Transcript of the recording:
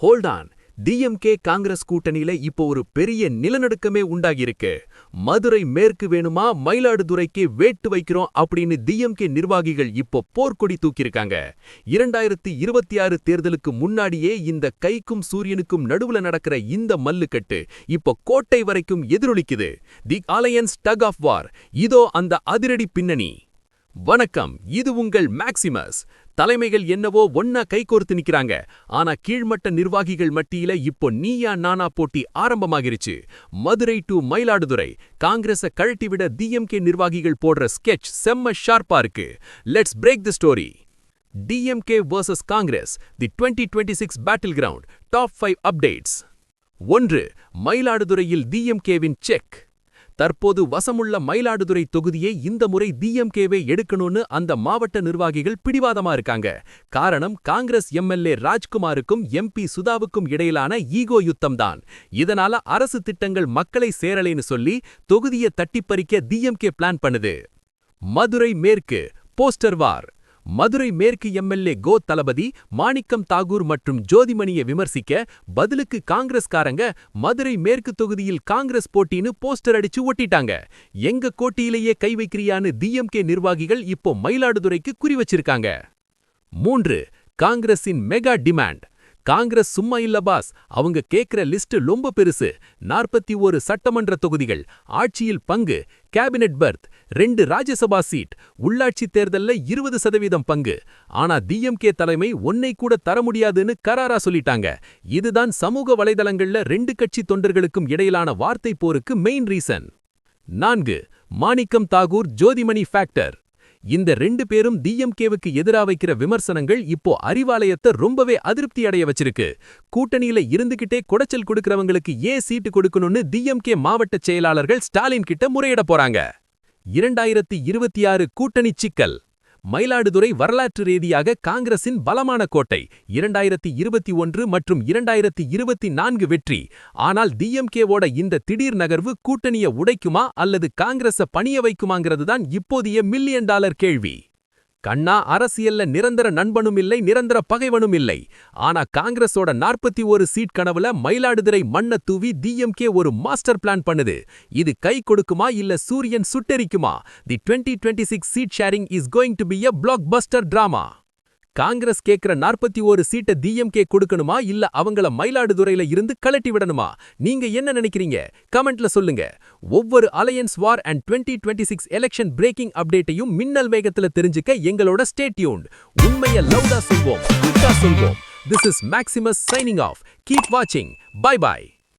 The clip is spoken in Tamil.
Hold on. டிஎம்கே காங்கிரஸ் கூட்டணியில இப்போ ஒரு பெரிய நிலநடுக்கமே உண்டாகியிருக்கு. மதுரை மேற்கு வேணுமா, மயிலாடுதுறைக்கு வேட்டு வைக்கிறோம் அப்படின்னு டிஎம்கே நிர்வாகிகள் இப்போ போர்க்கொடி தூக்கியிருக்காங்க. 2026 தேர்தலுக்கு முன்னாடியே இந்த கைக்கும் சூரியனுக்கும் நடுவுல நடக்கிற இந்த மல்லுக்கட்டு இப்போ கோட்டை வரைக்கும் எதிரொலிக்குது. தி அலையன்ஸ் டக் ஆஃப் வார். இதோ அந்த அதிரடி பின்னணி. வணக்கம், இது உங்கள் மேக்சிமஸ். தலைமைகள் என்னவோ ஒன்னா கைகோர்த்து நிக்கிறாங்க. ஆனா கீழ்மட்ட நிர்வாகிகள் மட்டியில இப்போ நீயா நானா போட்டி ஆரம்பமாகிருச்சு. மதுரை டு மயிலாடுதுறை காங்கிரஸ கழட்டிவிட டிஎம்கே நிர்வாகிகள் போடுற ஸ்கெட்ச் செம்ம ஷார்ப்பா இருக்கு. Let's break the story. DMK vs Congress, the 2026 battle ground. Top 5 updates. 1. மயிலாடுதுறையில் டிஎம்கேவின் செக். தற்போது வசமுள்ள மயிலாடுதுறை தொகுதியை இந்த முறை டிஎம்கேவே எடுக்கணும்னு அந்த மாவட்ட நிர்வாகிகள் பிடிவாதமா இருக்காங்க. காரணம், காங்கிரஸ் எம்எல்ஏ ராஜ்குமாருக்கும் எம்பி சுதாவுக்கும் இடையிலான ஈகோ யுத்தம்தான். இதனால அரசு திட்டங்கள் மக்களை சேரலைன்னு சொல்லி தொகுதியை தட்டிப்பறிக்க டிஎம்கே பிளான் பண்ணுது. மதுரை மேற்கு போஸ்டர் வார். மதுரை மேற்கு எம்எல்ஏ கோ தளபதி, மாணிக்கம் தாகூர் மற்றும் ஜோதிமணியை விமர்சிக்க பதிலுக்கு காங்கிரஸ்காரங்க மதுரை மேற்கு தொகுதியில் காங்கிரஸ் போட்டின்னு போஸ்டர் அடிச்சு ஒட்டிட்டாங்க. எங்க கோட்டியிலேயே கை வைக்கிறியான்னு டிஎம்கே நிர்வாகிகள் இப்போ மயிலாடுதுறைக்கு குறி வச்சிருக்காங்க. 3. காங்கிரஸின் மெகா டிமாண்ட். காங்கிரஸ் சும்மா இல்ல பாஸ், அவங்க கேக்குற லிஸ்ட் ரொம்ப பெருசு. 41 சட்டமன்ற தொகுதிகள், ஆட்சியில் பங்கு, கேபினெட் பர்த், 2 ராஜ்யசபா சீட், உள்ளாட்சி தேர்தல்ல 20% பங்கு. ஆனா டிஎம்கே தலைமை ஒன்னை கூட தர முடியாதுன்னு கராரா சொல்லிட்டாங்க. இதுதான் சமூக வலைதளங்கள்ல 2 கட்சி தொண்டர்களுக்கும் இடையிலான வார்த்தை போருக்கு main reason. 4. Manickam Tagore Jothimani factor. இந்த 2 பேரும் டிஎம்கேவுக்கு எதிரா வைக்கிற விமர்சனங்கள் இப்போ அறிவாலயத்தை ரொம்பவே அதிருப்தி அடைய வச்சிருக்கு. கூட்டணியில இருந்துகிட்டே குடைச்சல் கொடுக்கறவங்களுக்கு ஏன் சீட்டு கொடுக்கணும்னு டிஎம்கே மாவட்ட செயலாளர்கள் ஸ்டாலின் கிட்ட முறையிட போறாங்க. 2026 கூட்டணி சிக்கல். மயிலாடுதுறை வரலாற்று ரீதியாக காங்கிரசின் பலமான கோட்டை. 2021 மற்றும் 2024 வெற்றி. ஆனால் டிஎம்கேவோட இந்த திடீர் நகர்வு கூட்டணியை உடைக்குமா அல்லது காங்கிரஸ பணிய வைக்குமாங்கிறதுதான் இப்போதைய $1 மில்லியன் கேள்வி. கண்ணா, அரசியல்ல நிரந்தர நண்பனும் இல்லை, நிரந்தர பகைவனும் இல்லை. ஆனா காங்கிரஸோட 41 சீட் கனவுல மயிலாடுதுறை மண்ண தூவி டிஎம்கே ஒரு மாஸ்டர் பிளான் பண்ணுது. இது கை கொடுக்குமா இல்ல சூரியன் சுட்டெரிக்குமா? The 2026 seat sharing is going to be a blockbuster drama. Congress கேக்குற 41 சீட்டை டிஎம்கே கொடுக்கணுமா இல்ல அவங்கள மயிலாடுதுறையில இருந்து கலட்டி விடணுமா? நீங்க என்ன நினைக்கிறீங்க? கமெண்ட்ல சொல்லுங்க. ஒவ்வொரு alliance war and 2026 election breaking அப்டேட்டையும் மின்னல் வேகத்துல தெரிஞ்சுக்க எங்களோட ஸ்டே டியூன்ட். உண்மையை லவுடா சொல்வோம், குட்டா சொல்வோம். This is Maximus signing off. Keep watching. Bye bye.